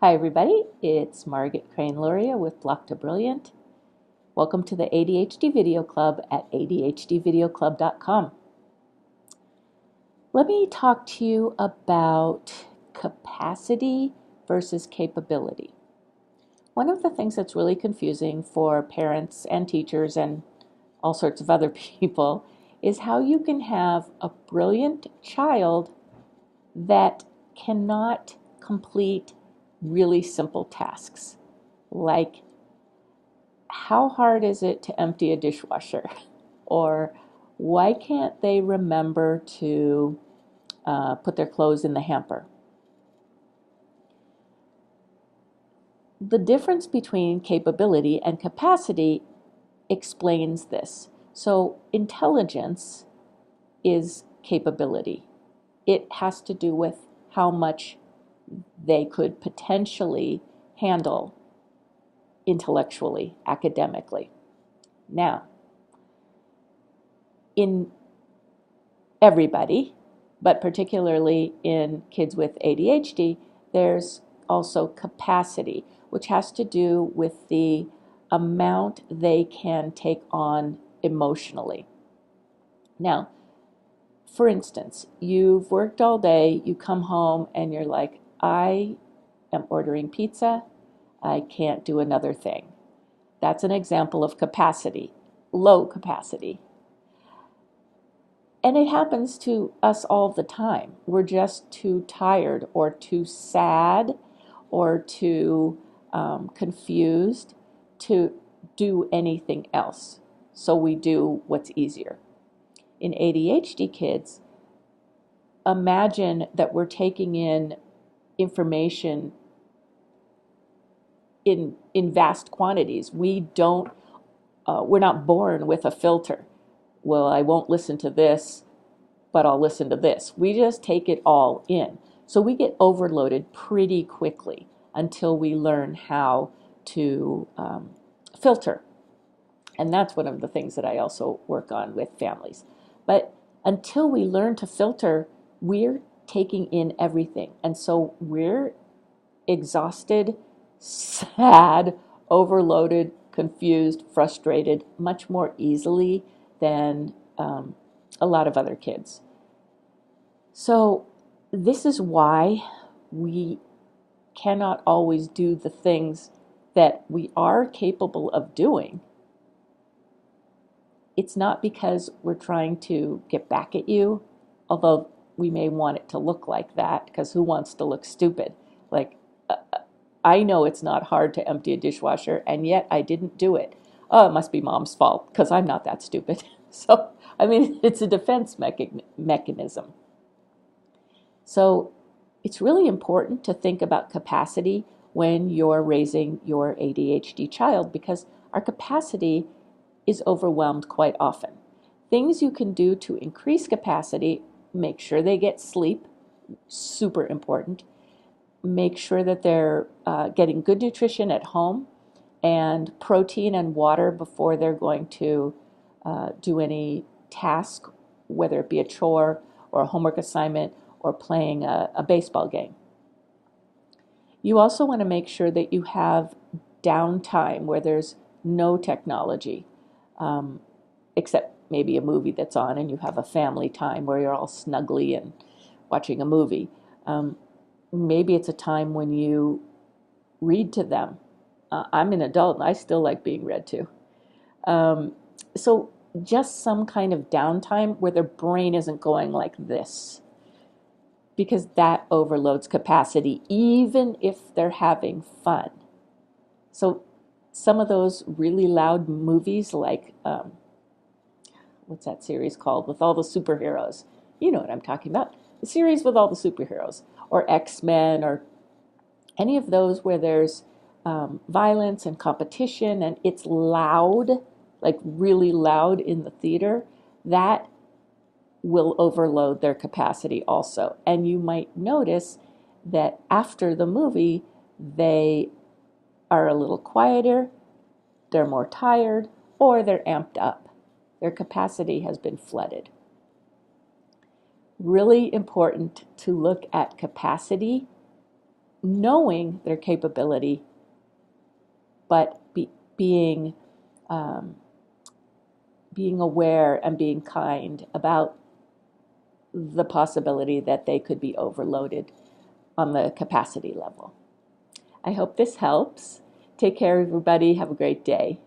Hi everybody, it's Margaret Crane Luria with Block to Brilliant. Welcome to the ADHD Video Club at ADHDvideoclub.com. Let me talk to you about capacity versus capability. One of the things that's really confusing for parents and teachers and all sorts of other people is how you can have a brilliant child that cannot complete really simple tasks. Like, how hard is it to empty a dishwasher? Or why can't they remember to put their clothes in the hamper? The difference between capability and capacity explains this. So, intelligence is capability. It has to do with how much they could potentially handle intellectually, academically. Now, in everybody, but particularly in kids with ADHD, there's also capacity, which has to do with the amount they can take on emotionally. Now, for instance, you've worked all day, you come home and you're like, I am ordering pizza, I can't do another thing. That's an example of capacity, low capacity. And it happens to us all the time. We're just too tired or too sad or too confused to do anything else. So we do what's easier. In ADHD kids, imagine that we're taking in information in vast quantities. We're not born with a filter. Well, I won't listen to this, but I'll listen to this. We just take it all in. So we get overloaded pretty quickly until we learn how to filter. And that's one of the things that I also work on with families. But until we learn to filter, we're taking in everything. And so we're exhausted, sad, overloaded, confused, frustrated, much more easily than a lot of other kids. So this is why we cannot always do the things that we are capable of doing. It's not because we're trying to get back at you, although we may want it to look like that, because who wants to look stupid? Like, I know it's not hard to empty a dishwasher, and yet I didn't do it. Oh, it must be mom's fault, because I'm not that stupid. So, I mean, it's a defense mechanism. So, it's really important to think about capacity when you're raising your ADHD child, because our capacity is overwhelmed quite often. Things you can do to increase capacity: make sure they get sleep, super important. Make sure that they're getting good nutrition at home and protein and water before they're going to do any task, whether it be a chore or a homework assignment or playing a baseball game. You also want to make sure that you have downtime where there's no technology, except maybe a movie that's on, and you have a family time where you're all snuggly and watching a movie. Maybe it's a time when you read to them. I'm an adult and I still like being read to. So just some kind of downtime where their brain isn't going like this, because that overloads capacity even if they're having fun. So some of those really loud movies, like what's that series called with all the superheroes? You know what I'm talking about. The series with all the superheroes, or X-Men, or any of those where there's violence and competition and it's loud, like really loud in the theater, that will overload their capacity also. And you might notice that after the movie, they are a little quieter, they're more tired, or they're amped up. Their capacity has been flooded. Really important to look at capacity knowing their capability, but being being aware and being kind about the possibility that they could be overloaded on the capacity level. I hope this helps. Take care, everybody. Have a great day.